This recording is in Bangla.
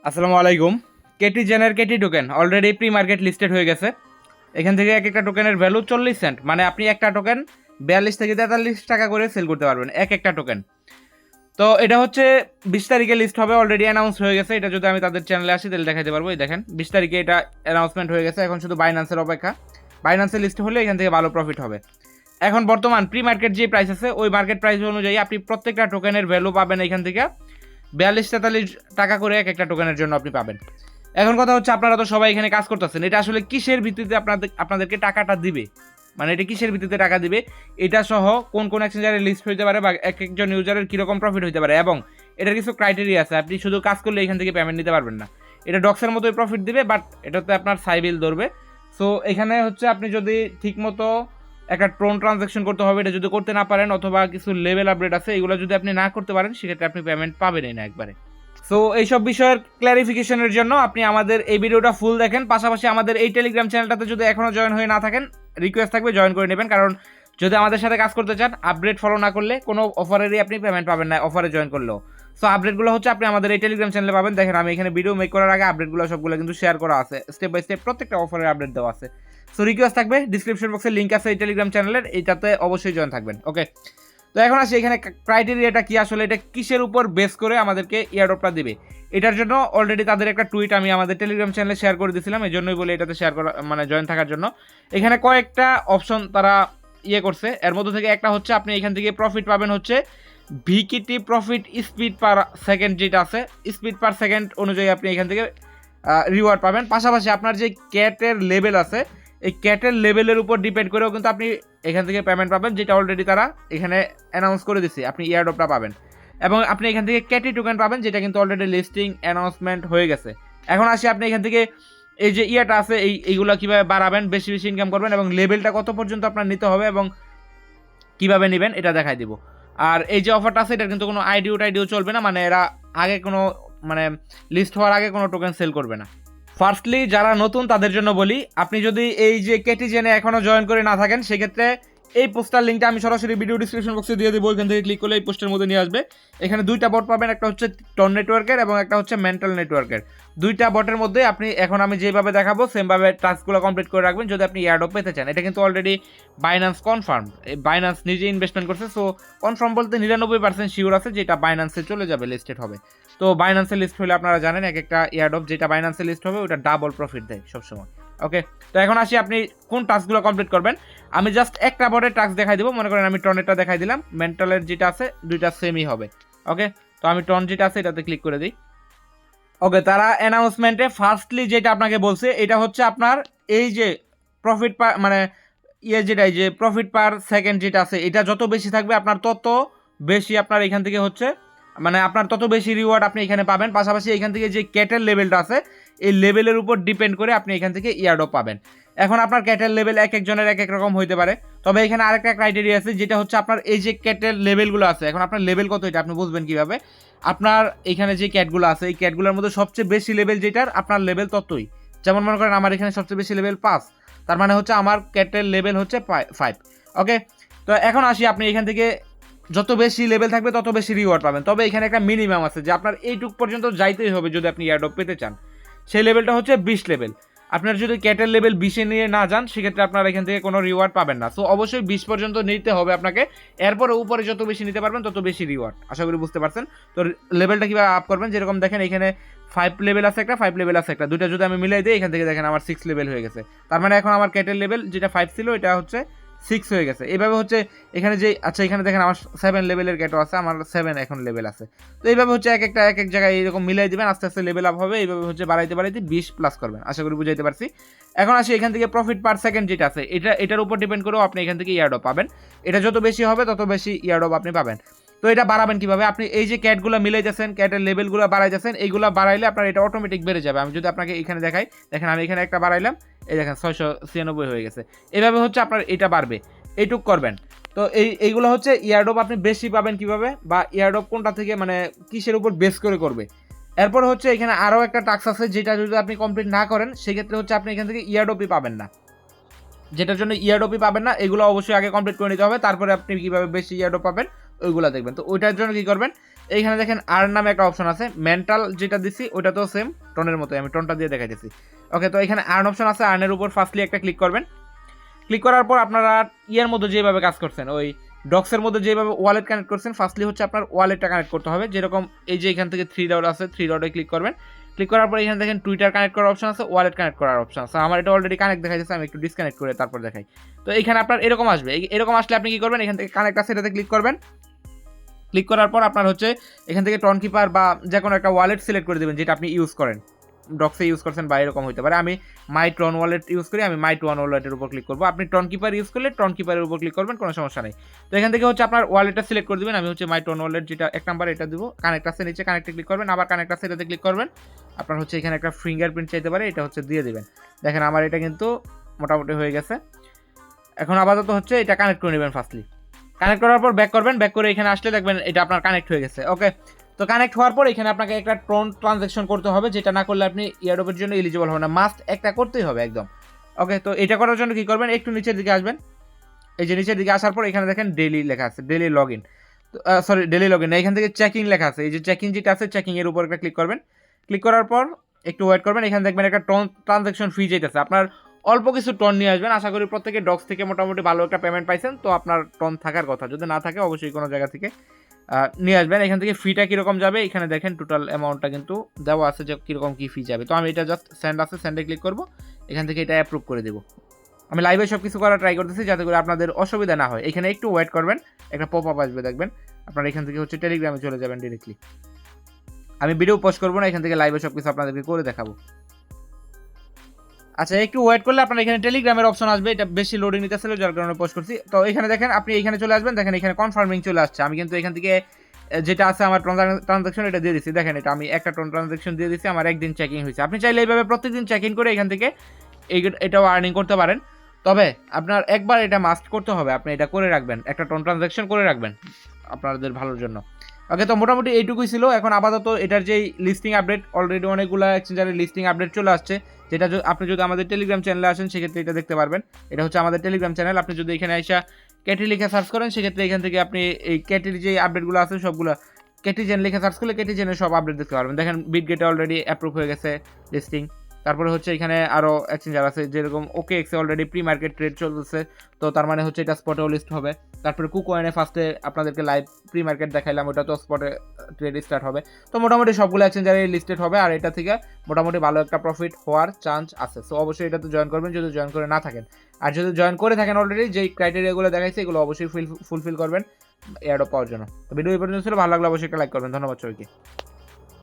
আসসালামু আলাইকুম। কেটি জেনের KT token already pre market listed হয়ে গেছে। এখান থেকে এক একটা টোকেনের ভ্যালু 40 সেন্ট, মানে আপনি একটা টোকেন 42 থেকে 43 টাকা করে সেল করতে পারবেন এক একটা টোকেন। তো এটা হচ্ছে 20 তারিখে লিস্ট হবে, অলরেডি অ্যানাউন্স হয়ে গেছে। এটা যদি আমি তাদের চ্যানেলে আসি তাহলে দেখাতে পারবো। এই দেখেন 20 তারিখে এটা অ্যানাউন্সমেন্ট হয়ে গেছে, এখন শুধু বাইন্যান্সের অপেক্ষা। বাইন্যান্সের লিস্ট হলে এখান থেকে ভালো প্রফিট হবে। এখন বর্তমান প্রি মার্কেট যে প্রাইস আছে ওই মার্কেট প্রাইস অনুযায়ী আপনি প্রত্যেকটা টোকেনের ভ্যালু পাবেন এখান থেকে 42-43 টাকা করে এক একটা টোকেনের জন্য আপনি পাবেন। এখন কথা হচ্ছে, আপনারা তো সবাই এখানে কাজ করতেছেন, এটা আসলে কিসের ভিত্তিতে আপনাদেরকে টাকাটা দিবে, মানে এটা কিসের ভিত্তিতে টাকা দিবে, এটা সহ কোন কোন এক্সচেঞ্জারে লিস্ট হইতে পারে বা এক একজন ইউজারের কীরকম প্রফিট হইতে পারে, এবং এটার কিছু ক্রাইটেরিয়া আছে। আপনি শুধু কাজ করলে এখান থেকে পেমেন্ট নিতে পারবেন না। এটা ডক্সের মতোই প্রফিট দিবে, বাট এটাতে আপনার সাইবিল ধরবে। সো এখানে হচ্ছে আপনি যদি ঠিকমতো একটা ট্রোন ট্রানজ্যাকশন করতে হবে, এটা যদি করতে না পারেন, অথবা কিছু লেভেল আপডেট আছে এগুলো যদি আপনি না করতে পারেন, সেক্ষেত্রে আপনি পেমেন্ট পাবেনই না একবারে। সো এইসব বিষয়ের ক্ল্যারিফিকেশনের জন্য আপনি আমাদের এই ভিডিওটা ফুল দেখেন। পাশাপাশি আমাদের এই টেলিগ্রাম চ্যানেলটাতে যদি এখনও জয়েন হয়ে না থাকেন, রিকোয়েস্ট থাকবে জয়েন করে নেবেন। কারণ যদি আমাদের সাথে কাজ করতে চান, আপডেট ফলো না করলে কোনো অফারেরই আপনি পেমেন্ট পাবেন না, অফারে জয়েন করলেও। সো আপডেটগুলো হচ্ছে আপনি আমাদের এই টেলিগ্রাম চ্যানেলে পাবেন। দেখেন আমি এখানে ভিডিও মেক করার আগে আপডেটগুলো সবগুলো কিন্তু শেয়ার করা আছে, স্টেপ বাই স্টেপ প্রত্যেকটা অফারের আপডেট দেওয়া আছে। সো রিকোয়েস্ট থাকবে, ডিসক্রিপশন বক্সে লিঙ্ক আছে এই টেলিগ্রাম চ্যানেলের, এইটাতে অবশ্যই জয়েন থাকবেন। ওকে, তো এখন আসি এখানে ক্রাইটেরিয়াটা কি, আসলে এটা কিসের উপর বেস করে আমাদেরকে এয়ারড্রপটা দিবে। এটার জন্য অলরেডি তাদের একটা টুইট আমি আমাদের টেলিগ্রাম চ্যানেলে শেয়ার করে দিয়েছিলাম, এই জন্যই বলে এটাতে শেয়ার করা, মানে জয়েন থাকার জন্য। এখানে কয়েকটা অপশন তারা করছে, এর মধ্যে থেকে একটা হচ্ছে আপনি এখান থেকে প্রফিট পাবেন হচ্ছে ভিকিটি প্রফিট স্পিড পার সেকেন্ড, যেটা আছে স্পিড পার সেকেন্ড অনুযায়ী আপনি এখান থেকে রিওয়ার্ড পাবেন। পাশাপাশি আপনার যে ক্যাটের লেভেল আছে, এই ক্যাটের লেভেলের উপর ডিপেন্ড করেও কিন্তু আপনি এখান থেকে পেমেন্ট পাবেন, যেটা অলরেডি তারা এখানে অ্যানাউন্স করে দিচ্ছে। আপনি ইয়ারড্রপটা পাবেন এবং আপনি এখান থেকে ক্যাটি টোকেন পাবেন, যেটা কিন্তু অলরেডি লিস্টিং অ্যানাউন্সমেন্ট হয়ে গেছে। এখন আসি আপনি এখান থেকে এই যে ইয়াটা আছে এইগুলো কীভাবে বাড়াবেন, বেশি বেশি ইনকাম করবেন, এবং লেভেলটা কত পর্যন্ত আপনার নিতে হবে এবং কীভাবে নেবেন এটা দেখাই দিব। আর এই যে অফারটা আছে, এটা কিন্তু কোনো আইডিও চলবে না, মানে এরা আগে কোনো মানে লিস্ট হওয়ার আগে কোনো টোকেন সেল করবে না। ফার্স্টলি যারা নতুন তাদের জন্য বলি, আপনি যদি এই যে কেটিজেনে এখনও জয়েন করে না থাকেন, সেক্ষেত্রে এই পোস্টার লিঙ্কটা আমি সরাসরি ভিডিও ডিসক্রিপশন বক্সে দিয়ে দেবো। এখান থেকে ক্লিক করলে এই পোস্টের মধ্যে নিয়ে আসবে। এখানে দুইটা বট পাবেন, একটা হচ্ছে টন নেটওয়ার্কের এবং একটা হচ্ছে মেন্টাল নেটওয়ার্কের। দুইটা বটের মধ্যে আপনি এখন আমি যেভাবে দেখাবো সেমভাবে টাস্কগুলো কমপ্লিট করে রাখবেন যদি আপনি এয়ারড্রপ পেতে চান। এটা কিন্তু অলরেডি বাইন্যান্স কনফার্ম, বাইন্যান্স নিজে ইনভেস্টমেন্ট করছে। সো কনফার্ম বলতে 99% শিওর আছে যে এটা বাইন্যান্সে চলে যাবে, লিস্টেড হবে। তো বাইন্যান্সে লিস্ট হলে আপনারা জানেন এক একটা এয়ারড্রপ যেটা বাইন্যান্সে লিস্ট হবে ওটা ডাবল প্রফিট দেয় সবসময়। ওকে, তো এখন আসি আপনি কোন টাস্কগুলো কমপ্লিট করবেন। আমি জাস্ট একটা বটের টাস্ক দেখাই দেবো। মনে করেন আমি টনেরটা দেখাই দিলাম, মেন্টালের যেটা আছে দুইটা সেমই হবে। ওকে, তো আমি টন যেটা আছে এটাতে ক্লিক করে দিই। ওকে, তারা অ্যানাউন্সমেন্টে ফার্স্টলি যেটা আপনাকে বলছে এটা হচ্ছে আপনার এই যে প্রফিট পার, মানে যেটাই যে প্রফিট পার সেকেন্ড যেটা আছে, এটা যত বেশি থাকবে আপনার তত বেশি আপনার এখান থেকে হচ্ছে, মানে আপনার তত বেশি রিওয়ার্ড আপনি এখানে পাবেন। পাশাপাশি এখান থেকে যে ক্যাটের লেভেলটা আছে এই লেভেলের উপর ডিপেন্ড করে আপনি এখান থেকে ইয়ারড্রপ পাবেন। এখন আপনার ক্যাটের লেভেল এক একজনের এক এক রকম হইতে পারে, তবে এখানে আরেকটা ক্রাইটেরিয়া আছে, যেটা হচ্ছে আপনার এই যে ক্যাটের লেভেলগুলো আছে, এখন আপনার লেভেল কত এটা আপনি বুঝবেন কীভাবে। আপনার এখানে যে ক্যাটগুলো আছে এই ক্যাটগুলোর মধ্যে সবচেয়ে বেশি লেভেল যেটার, আপনার লেভেল ততই। যেমন মনে করেন আমার এখানে সবচেয়ে বেশি লেভেল 5, তার মানে হচ্ছে আমার ক্যাটের লেভেল হচ্ছে 5। ওকে, তো এখন আসি আপনি এখান থেকে যত বেশি লেভেল থাকবে তত বেশি রিওয়ার্ড পাবেন। তবে এখানে একটা মিনিমাম আছে যে আপনার এইটুক পর্যন্ত যাইতেই হবে যদি আপনি এয়ারড্রপ পেতে চান। সেই লেভেলটা হচ্ছে 20 লেভেল। আপনার যদি ক্যাটের লেভেল 20-এ নিয়ে না যান, সেক্ষেত্রে আপনার এখান থেকে কোনো রিওয়ার্ড পাবেন না। সো অবশ্যই 20 পর্যন্ত নিতে হবে আপনাকে, এরপরে উপরে যত বেশি নিতে পারবেন তত বেশি রিওয়ার্ড। আশা করি বুঝতে পারছেন। তো লেভেলটা কীভাবে আপ করবেন, যেরকম দেখেন এখানে 5 লেভেল আছে একটা, 5 লেভেল আছে একটা, দুইটা যদি আমি মিলাই দিই এখান থেকে দেখেন আমার 6 লেভেল হয়ে গেছে। তার মানে এখন আমার ক্যাটের লেভেল যেটা 5 ছিল এটা হচ্ছে 6 হয়ে গেছে। এইভাবে হচ্ছে এখানে যে আচ্ছা এখানে দেখেন আমার 7 লেভেলের ক্যাটও আছে, আমার 7 এখন লেভেল আছে। তো এইভাবে হচ্ছে এক এক জায়গায় এরকম মিলাই দিবেন, আস্তে আস্তে লেভেল আপ হবে। এইভাবে হচ্ছে বাড়াইতে 20 প্লাস করবেন। আশা করি বুঝাইতে পারছি। এখন আসি এখান থেকে প্রফিট পার সেকেন্ড যেটা আছে, এটার উপর ডিপেন্ড করেও আপনি এখান থেকে ইয়ারড্রপ পাবেন। এটা যত বেশি হবে তত বেশি ইয়ারড্রপ আপনি পাবেন। তো এটা বাড়াবেন কিভাবে, আপনি এই যে ক্যাটগুলো মিলাই যাচ্ছেন, ক্যাটের লেভেলগুলো বাড়াই যাচ্ছেন, এইগুলো বাড়াইলে আপনার এটা অটোমেটিক বেড়ে যাবে। আমি যদি আপনাকে এখানে দেখাই, দেখেন আমি এখানে একটা বাড়াইলাম, এই দেখেন 696 হয়ে গেছে। এভাবে হচ্ছে আপনার এটা বাড়বে, এইটুক করবেন। তো এইগুলো হচ্ছে ইয়ারড্রপ আপনি বেশি পাবেন কিভাবে, বা ইয়ারড্রপ কোনটা থেকে মানে কিসের উপর বেস করে করবে। এরপর হচ্ছে এখানে আরও একটা টাস্ক আছে, যেটা যদি আপনি কমপ্লিট না করেন সেক্ষেত্রে হচ্ছে আপনি এখান থেকে ইয়ারড্রপই পাবেন না। যেটার জন্য ইয়ারড্রপই পাবেন না, এগুলো অবশ্যই আগে কমপ্লিট করে নিতে হবে, তারপরে আপনি কীভাবে বেশি ইয়ারড্রপ পাবেন ওইগুলো দেখবেন। তো ওইটার জন্য কী করবেন, এইখানে দেখেন আর্ন নামে একটা অপশন আছে, মেন্টাল যেটা দিছি ওটা তো সেম টনের মতো, আমি টনটা দিয়ে দেখাইতেছি। ওকে, তো এখানে আর্ন অপশন আছে, আর্নের উপর ফার্স্টলি একটা ক্লিক করবেন। ক্লিক করার পর আপনারা ইয়ের মধ্যে যেভাবে কাজ করছেন, ওই ডক্সের মধ্যে যেভাবে ওয়ালেট কানেক্ট করছেন, ফার্স্টলি হচ্ছে আপনার ওয়ালেটটা কানেক্ট করতে হবে। যেরকম এই যে এখান থেকে 3 ডট আছে, 3 ডটে ক্লিক করবেন। ক্লিক করার পর এখানে দেখেন টুইটার কানেক্ট করার অপশন আছে, ওয়ালেট কানেক্ট করার অপশন আছে। আমার এটা অলরেডি কানেক্ট দেখাইতেছে, আমি একটু ডিসকানেক্ট করে তারপর দেখাই। তো এখানে আপনার এরকম আসবে, এরকম আসলে আপনি কি করবেন, এখান থেকে কানেক্ট আছে এটাতে ক্লিক করবেন। ক্লিক করার পর আপনার হচ্ছে এখান থেকে টন কিপার বা যে কোনো একটা ওয়ালেট সিলেক্ট করে দেবেন যেটা আপনি ইউজ করেন, ডক্সে ইউজ করছেন বা এরকম হতে পারে। আমি মাই টন ওয়ালেট ইউজ করি, আমি মাই টন ওয়ালেটের উপর ক্লিক করবো। আপনি টন কিপার ইউজ করলে টন কিপারের উপর ক্লিক করবেন, কোনো সমস্যা নেই। তো এখান থেকে হচ্ছে আপনার ওয়ালেটটা সিলেক্ট করে দেবেন। আমি হচ্ছে মাই টন ওয়ালেট যেটা 1 নাম্বার এটা দিব, কানেক্ট আছে নিচে, কানেক্টে ক্লিক করবেন, আবার কানেক্ট আছে এটাতে ক্লিক করবেন। আপনার হচ্ছে এখানে একটা ফিঙ্গারপ্রিন্ট চাইতে পারে, এটা হচ্ছে দিয়ে দেবেন। দেখেন আমার এটা কিন্তু মোটামুটি হয়ে গেছে। এখন আপাতত হচ্ছে এটা কানেক্ট করে নেবেন। ফার্স্টলি কানেক্ট করার পর ব্যাক করবেন, ব্যাক করে এখানে আসলে দেখবেন এটা আপনার কানেক্ট হয়ে গেছে। ওকে, তো কানেক্ট হওয়ার পর এখানে আপনাকে একটা ট্রন ট্রানজ্যাকশন করতে হবে, যেটা না করলে আপনি ইয়ারড্রপের জন্য এলিজিবল হবে না, মাস্ট একটা করতেই হবে একদম। ওকে, তো এটা করার জন্য কি করবেন, একটু নিচের দিকে আসবেন। এই যে নিচের দিকে আসার পর এখানে দেখেন ডেইলি লেখা আছে, daily log in, sorry daily log in, এখান থেকে চেকিং লেখা আছে, এই যে চেকিং যেটা আছে চেকিং এর উপর একটা ক্লিক করবেন। ক্লিক করার পর একটু ওয়েট করবেন, এখানে দেখবেন একটা ট্রানজ্যাকশন ফি যেতেছে, আপনার অল্প কিছু টন নিয়ে আসবেন। আশা করি প্রত্যেকে ডক্স থেকে মোটামুটি ভালো একটা পেমেন্ট পাইছেন, তো আপনার টন থাকার কথা, যদি না থাকে অবশ্যই কোনো জায়গা থেকে নিয়ে আসবেন। এখান থেকে ফিটা কীরকম যাবে এখানে দেখেন টোটাল অ্যামাউন্টটা কিন্তু দেওয়া আছে যে কীরকম কী ফি যাবে। তো আমি এটা জাস্ট সেন্ড আছে, সেন্ডে ক্লিক করবো, এখান থেকে এটা অ্যাপ্রুভ করে দেবো। আমি লাইভে সব কিছু করার ট্রাই করতেছি যাতে করে আপনাদের অসুবিধা না হয়। এখানে একটু ওয়েট করবেন, একটা পপ আপ আসবে দেখবেন, আপনারা এখান থেকে হচ্ছে টেলিগ্রামে চলে যাবেন ডিরেক্টলি। আমি ভিডিও পোস্ট করবো না, এখান থেকে লাইভে সব কিছু আপনাদেরকে করে দেখাবো। আচ্ছা, একটু ওয়েট করলে আপনার এখানে টেলিগ্রামের অপশন আসবে, এটা বেশি লোডিং নিতেছিল যার কারণে পোস্ট করছি। তো এখানে দেখেন আপনি এখানে চলে আসবেন, দেখেন এখানে কনফার্মিং চলে আসছে। আমি কিন্তু এখান থেকে যেটা আছে আমার ট্রানজাকশন এটা দিয়ে দিচ্ছি, দেখেন এটা আমি একটা ট্রানজাকশন দিয়ে দিচ্ছি, আমার একদিন চেকিং হয়েছে। আপনি চাইলে এইভাবে প্রত্যেকদিন চেকিং করে এখান থেকে এটাও আর্নিং করতে পারেন। তবে আপনার একবার এটা মাস্ট করতে হবে, আপনি এটা করে রাখবেন, একটা ট্রানজাকশন করে রাখবেন আপনাদের ভালোর জন্য। ওকে, তো মোটামুটি এইটুকুই ছিল। এখন আপাতত এটার যেই লিস্টিং আপডেট, অলরেডি অনেকগুলো এক্সচেঞ্জারের লিস্টিং আপডেট চলে আসছে, যেটা আপনি যদি আমাদের টেলিগ্রাম চ্যানেলে আসেন সেক্ষেত্রে এটা দেখতে পারবেন। এটা হচ্ছে আমাদের টেলিগ্রাম চ্যানেল। আপনি যদি এখানে এসে ক্যাটি লিখে সার্চ করেন সেক্ষেত্রে এখান থেকে আপনি এই ক্যাটির যে আপডেটগুলো আছে সবগুলো ক্যাটিজেন লিখে সার্চ করলে ক্যাটিজেনের সব আপডেট দেখতে পারবেন। দেখেন বিটগেটে অলরেডি অ্যাপ্রুভ হয়ে গেছে লিস্টিং। তারপরে হচ্ছে এখানে আরও এক্সচেঞ্জার আছে, যেরকম ওকে এক্সে অলরেডি প্রি মার্কেট ট্রেড চলতেছে, তো তার মানে হচ্ছে এটা স্পটেও লিস্ট হবে। তারপরে কুকয়েনে ফার্স্টে আপনাদেরকে লাইভ প্রি মার্কেট দেখাইলাম, ওটা তো স্পটে ট্রেড স্টার্ট হবে। তো মোটামুটি সবগুলো এক্সচেঞ্জারে লিস্টেড হবে, আর এটা থেকে মোটামুটি ভালো একটা প্রফিট হওয়ার চান্স আছে। সো অবশ্যই এটাতে জয়েন করবেন যদি জয়েন করে না থাকেন। আর যদি জয়েন করে থাকেন অলরেডি, যেই ক্রাইটেরিয়াগুলো দেখাইছে এগুলো অবশ্যই ফুলফিল করবেন এয়ারড্রপ পাওয়ার জন্য। তো ভিডিও এই পর্যন্ত ছিল, ভালো লাগলে অবশ্যই একটা লাইক করবেন। ধন্যবাদ সবাইকে।